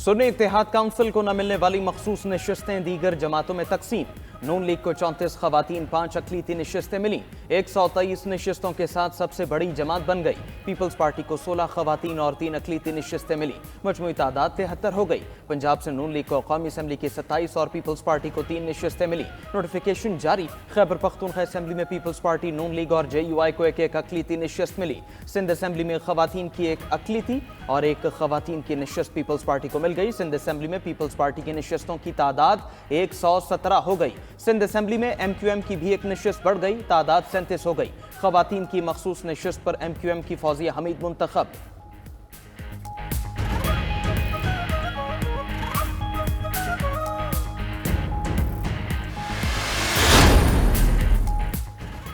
सुन्नी इत्तेहाद council को न मिलने वाली मखसूस नशिस्तें दीगर जमातों में तकसीम। नून लीग को 34 खवातीन 5 अक़लीती नशिस्तें मिली। 123 नशिस्तों के साथ सबसे बड़ी जमात बन गई। पीपल्स पार्टी को 16 खवातीन और 3 अक़लीती नशिस्तें मिली। मजमूई तादाद 73 हो गई। पंजाब से नून लीग को कौमी असम्बली की 27 और पीपल्स पार्टी को 3 नशिस्तें मिली। नोटिफिकेशन जारी। खैबर पख्तूनख्वा असम्बली में पीपल्स पार्टी, नून लीग और JUI को एक एक अक़लीती नशिस्त मिली। सिंध असम्बली में खवातीन की एक अक़लीती और एक खवातीन की नशिस्त पीपल्स पार्टी को मिल गई। सिंध असम्बली में पीपल्स पार्टी की नशिस्तों की तादाद 117 हो गई। सिंध असम्बली में MQM की भी एक नशिस्त बढ़ गई, तादाद 37 हो गई। खवातीन की मखसूस नशिस्त पर MQM की फौजिया हमीद मुंतखब।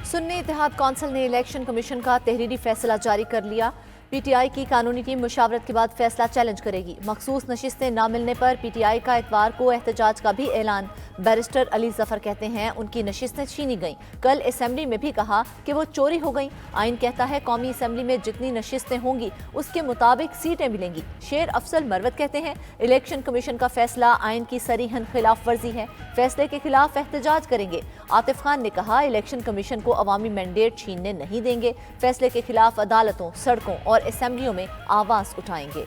सुन्नी इत्तेहाद कौंसिल ने इलेक्शन कमीशन का तहरीरी फैसला जारी कर लिया। PTI की कानूनी टीम मुशावरत के बाद फैसला चैलेंज करेगी। मखसूस नशिस्तें न मिलने पर PTI का इतवार को एहतजाज का भी ऐलान। बैरिस्टर अली जफर कहते हैं उनकी नशिस्तें छीनी गईं। कल असम्बली में भी कहा कि वो चोरी हो गईं। आइन कहता है कौमी असम्बली में जितनी नशिस्तें होंगी उसके मुताबिक सीटें मिलेंगी। शेर अफसल मरवत कहते हैं इलेक्शन कमीशन का फैसला आइन की सरीहन खिलाफ वर्जी है, फैसले के खिलाफ एहतजाज करेंगे। आतिफ खान ने कहा इलेक्शन कमीशन को अवामी मैंडेट छीनने नहीं देंगे, फैसले के खिलाफ अदालतों, सड़कों और असेंबलियों में आवाज उठाएंगे।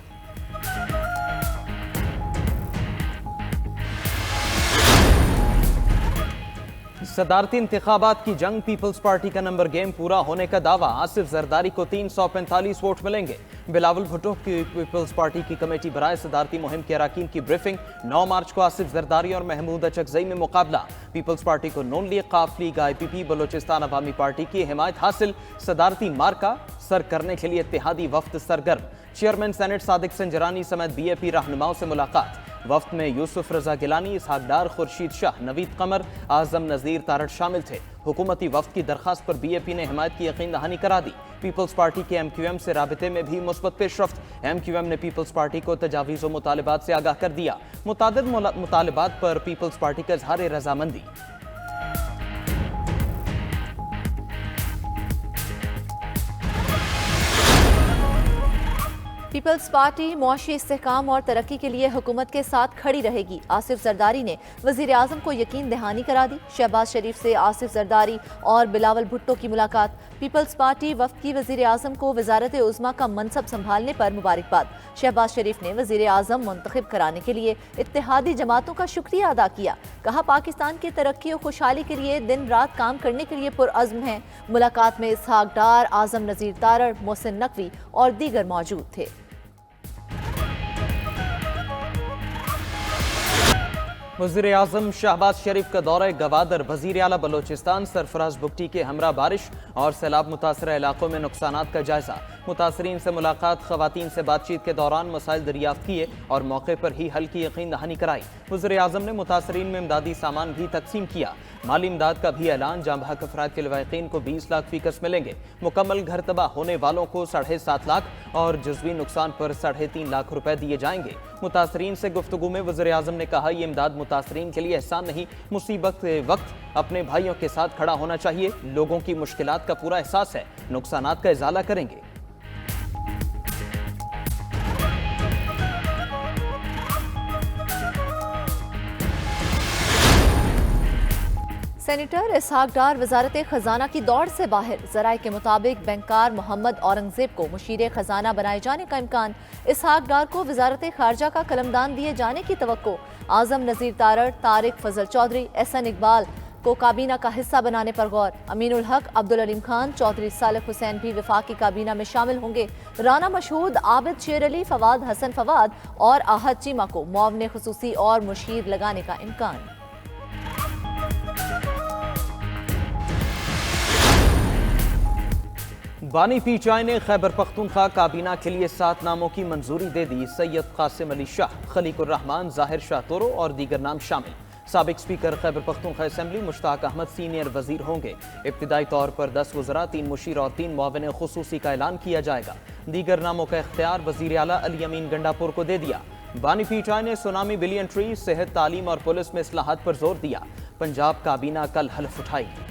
सदारती इंतखाबात की जंग, पीपल्स पार्टी का नंबर गेम पूरा होने का दावा। आसिफ जरदारी को 345 वोट मिलेंगे। बिलावल भुट्टो की पीपल्स पार्टी की कमेटी बराए सदारती मुहिम के अराकीन की ब्रीफिंग। 9 मार्च को आसिफ जरदारी और महमूद अचकजई में मुकाबला। पीपल्स पार्टी को नून लीग, काफ लीग, IPP, बलोचिस्तान अवामी पार्टी की हिमायत हासिल। सदारती मार्का सर करने के लिए इत्तेहादी वफ्द सरगर्म। चेयरमैन सेनेट सादिक संजरानी समेत BAP रहनुमाओं से मुलाकात। वफ्द में यूसुफ रजा गिलानी, इसहाक डार, खुर्शीद शाह, नवीद कमर, आजम नज़ीर तारड़ शामिल थे। हुकूमती वफ्द की दरखास्त पर BAP ने हिमायत की यकीन दहानी करा दी। पीपल्स पार्टी के MQM से राबते में भी मुस्बत पेशरफ्त। MQM ने पीपल्स पार्टी को तजावीज़ व मुतालिबात से आगाह कर दिया। मुतादिद मुतालिबात पर पीपल्स पार्टी का इजहार रजामंदी। पीपल्स पार्टी मुआशी इस्तेहकाम और तरक्की के लिए हुकूमत के साथ खड़ी रहेगी। आसिफ जरदारी ने वज़ीर आज़म को यकीन दहानी करा दी। शहबाज शरीफ से आसिफ जरदारी और बिलावल भुट्टो की मुलाकात। पीपल्स पार्टी वफ्द की वज़ीर आज़म को वज़ारत उज़्मा का मनसब संभालने पर मुबारकबाद। शहबाज शरीफ ने वज़ीर आज़म मुंतखब कराने के लिए इत्तेहादी जमातों का शुक्रिया अदा किया। कहा पाकिस्तान की तरक्की और खुशहाली के लिए दिन रात काम करने के लिए पुरअज़्म हैं। मुलाकात में इसहाक डार, आजम नज़ीर तारड़, मोहसिन नकवी और दीगर मौजूद थे। वज़ीर आज़म शहबाज शरीफ का दौरा गवादर। वज़ीर आला बलोचिस्तान सरफराज बुगटी के हमरा बारिश और सैलाब मुतासरा इलाकों में नुकसानात का जायजा। मुतासरीन से मुलाकात, खवातीन से बातचीत के दौरान मसाइल दरियाफ्त किए और मौके पर ही हल की यकीन दहानी कराई। वज़ीर आज़म ने मुतासरीन में इमदादी सामान भी तकसीम किया। माली इमदाद का भी ऐलान। जाम बहक अफराद के लवाकिन को 20 लाख फीकस मिलेंगे। मुकम्मल घर तबाह होने वालों को 7.5 लाख और जुज़वी नुकसान पर 3.5 लाख रुपए दिए जाएंगे। मुतासरीन से गुफ्तगू में वज़ीर आज़म ने कहा ये इमदाद मुतासरीन के लिए एहसान नहीं, मुसीबत के वक्त अपने भाइयों के साथ खड़ा होना चाहिए। लोगों की मुश्किलात का पूरा एहसास है, नुकसानात का इजाला करेंगे। सेनेटर इसहाक डार वजारत खजाना की दौड़ से बाहर। जराये के मुताबिक बैंकार मोहम्मद औरंगजेब को मुशीर खजाना बनाए जाने का इम्कान। इसहाक डार को वजारत खारजा का कलमदान दिए जाने की तवक्को। आजम नज़ीर तारड़, तारिक फजल चौधरी, एहसन इकबाल को काबीना का हिस्सा बनाने पर गौर। अमीनुल हक, अब्दुल अलीम खान, चौधरी सालिक हुसैन भी वफाकी काबीना में शामिल होंगे। राना मशहूद, आबिद शेर अली, फवाद हसन फवाद और आहद चीमा को मुआवने खुसूसी और मुशीर लगाने का इम्कान। बानी PTI ने खैबर पख्तूनख्वा काबीना के लिए 7 नामों की मंजूरी दे दी। सैयद कासिम अली शाह, खलीकुर रहमान, जाहिर शाह तोरो और दीगर नाम शामिल। साबिक speaker Khyber Pakhtunkhwa assembly Mushtaq Ahmad senior वजीर होंगे। इब्तिदाई तौर पर 10 वज़रा, 3 मुशीर और 3 मुआविन खुसूसी का ऐलान किया जाएगा। दीगर नामों का इख्तियार वज़ीर आला अली अमीन गंडापुर को दे दिया। बानी PTI ने सुनामी, बिलियन ट्री, सेहत, तालीम और पुलिस में इस्लाहात पर जोर दिया। पंजाब काबीना कल हल्फ उठाएगी।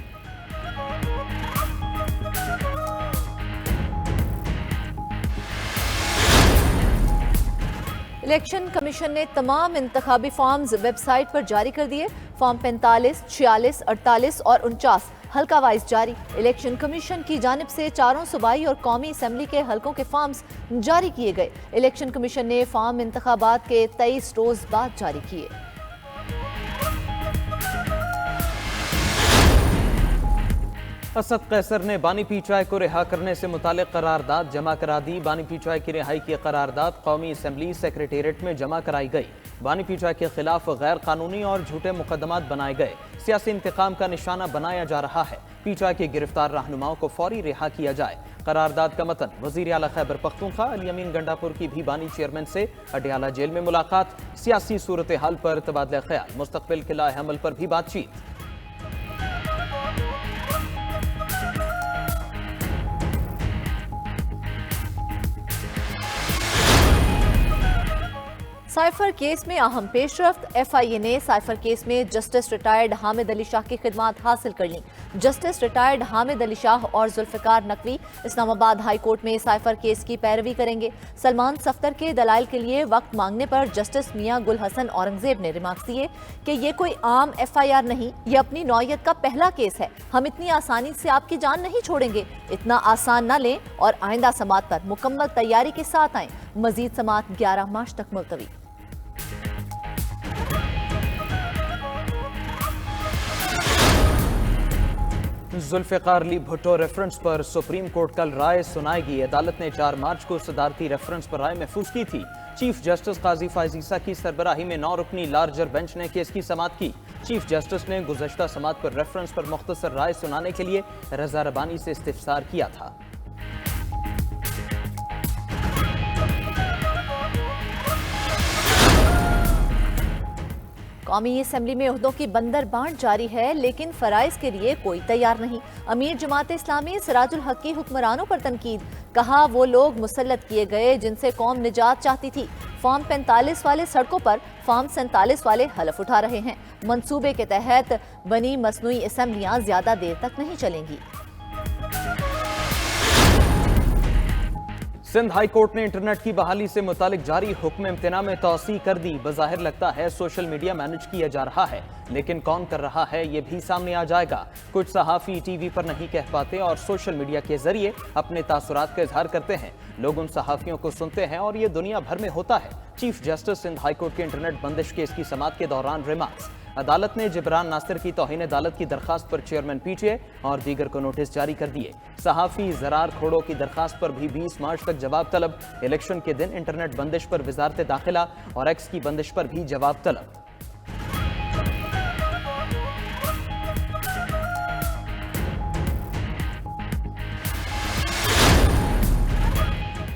الیکشن کمیشن نے تمام انتخابی فارمز ویب سائٹ پر جاری کر دیے۔ فارم 45، 46، 48 اور 49 حلقہ وائز جاری۔ الیکشن کمیشن کی جانب سے چاروں صوبائی اور قومی اسمبلی کے حلقوں کے فارمز جاری کیے گئے۔ الیکشن کمیشن نے فارم انتخابات کے 23 روز بعد جاری کیے۔ اسد قیصر نے بانی پی چائے کو رہا کرنے سے متعلق قرارداد جمع کرا دی۔ بانی پی چائے کی رہائی کی قرارداد قومی اسمبلی سیکریٹریٹ میں جمع کرائی گئی۔ بانی پی چائے کے خلاف غیر قانونی اور جھوٹے مقدمات بنائے گئے، سیاسی انتقام کا نشانہ بنایا جا رہا ہے۔ پی چائے کے گرفتار رہنماؤں کو فوری رہا کیا جائے۔ قرارداد کا متن: وزیر اعلیٰ خیبر پختونخوا علی امین گنڈاپور کی بھی بانی چیئرمین سے اڈیالہ جیل میں ملاقات، سیاسی صورتحال پر تبادلہ خیال، مستقبل کے لائحہ عمل پر بھی بات چیت۔ سائفر کیس میں اہم پیش رفت۔ ایف آئی اے نے سائفر کیس میں جسٹس ریٹائرڈ حامد علی شاہ کی خدمات حاصل کر لیں۔ جسٹس ریٹائرڈ حامد علی شاہ اور ذوالفقار نقوی اسلام آباد ہائی کورٹ میں سائفر کیس کی پیروی کریں گے۔ سلمان صفدر کے دلائل کے لیے وقت مانگنے پر جسٹس میاں گل حسن اورنگزیب نے ریمارکس دیے کہ یہ کوئی عام ایف آئی آر نہیں، یہ اپنی نوعیت کا پہلا کیس ہے۔ ہم اتنی آسانی سے آپ کی جان نہیں چھوڑیں گے، اتنا آسان نہ لیں اور آئندہ سماعت پر مکمل تیاری کے ساتھ آئیں۔ مزید سماعت 11 مارچ تک ملتوی۔ ذوالفقار علی بھٹو ریفرنس پر سپریم کورٹ کل رائے سنائے گی۔ عدالت نے 4 مارچ کو صدارتی ریفرنس پر رائے محفوظ کی تھی۔ چیف جسٹس قاضی فائز عیسیٰ کی سربراہی میں 9 رکنی لارجر بینچ نے کیس کی سماعت کی۔ چیف جسٹس نے گزشتہ سماعت پر ریفرنس پر مختصر رائے سنانے کے لیے رضا ربانی سے استفسار کیا تھا۔ قومی اسمبلی میں عہدوں کی بندر بانٹ جاری ہے، لیکن فرائض کے لیے کوئی تیار نہیں۔ امیر جماعت اسلامی سراج الحق کی حکمرانوں پر تنقید، کہا وہ لوگ مسلط کیے گئے جن سے قوم نجات چاہتی تھی۔ فارم 45 والے سڑکوں پر، فارم 47 والے حلف اٹھا رہے ہیں۔ منصوبے کے تحت بنی مصنوعی اسمبلیاں زیادہ دیر تک نہیں چلیں گی۔ سندھ ہائی کورٹ نے انٹرنیٹ کی بحالی سے متعلق جاری حکم امتناع میں توسیع کر دی۔ بظاہر لگتا ہے سوشل میڈیا مینج کیا جا رہا ہے، لیکن کون کر رہا ہے یہ بھی سامنے آ جائے گا۔ کچھ صحافی ٹی وی پر نہیں کہہ پاتے اور سوشل میڈیا کے ذریعے اپنے تاثرات کا اظہار کرتے ہیں۔ لوگ ان صحافیوں کو سنتے ہیں اور یہ دنیا بھر میں ہوتا ہے۔ Chief justice Sindh high court کے انٹرنیٹ بندش کیس کی سماعت کے دوران ریمارکس۔ عدالت نے جبران ناصر کی توہین عدالت کی درخواست پر چیئرمین پی ٹی اے اور دیگر کو نوٹس جاری کر دیے۔ صحافی زرار کھوڑو کی درخواست پر بھی 20 مارچ تک جواب طلب۔ الیکشن کے دن انٹرنیٹ بندش پر وزارت داخلہ اور ایکس کی بندش پر بھی جواب طلب۔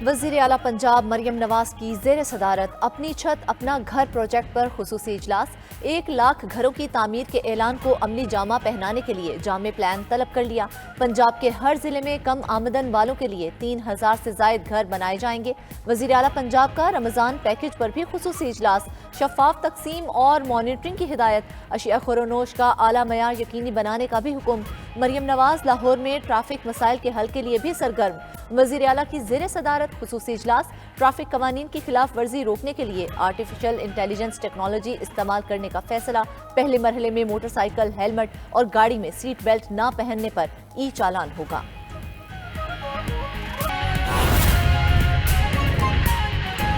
وزیر اعلیٰ پنجاب مریم نواز کی زیر صدارت اپنی چھت اپنا گھر پروجیکٹ پر خصوصی اجلاس۔ 1 لاکھ گھروں کی تعمیر کے اعلان کو عملی جامہ پہنانے کے لیے جامع پلان طلب کر لیا۔ پنجاب کے ہر ضلع میں کم آمدن والوں کے لیے 3000 سے زائد گھر بنائے جائیں گے۔ وزیر اعلیٰ پنجاب کا رمضان پیکج پر بھی خصوصی اجلاس۔ شفاف تقسیم اور مانیٹرنگ کی ہدایت۔ اشیاء خوردونوش کا اعلیٰ معیار یقینی بنانے کا بھی حکم۔ مریم نواز لاہور میں ٹریفک مسائل کے حل کے لیے بھی سرگرم۔ وزیر اعلیٰ کی زیر صدارت خصوصی اجلاس۔ ٹریفک قوانین کی خلاف ورزی روکنے کے لیے آرٹیفیشل انٹیلیجنس ٹیکنالوجی استعمال کرنے کا فیصلہ۔ پہلے مرحلے میں موٹر سائیکل، ہیلمٹ اور گاڑی میں سیٹ بیلٹ نہ پہننے پر ای چالان ہوگا۔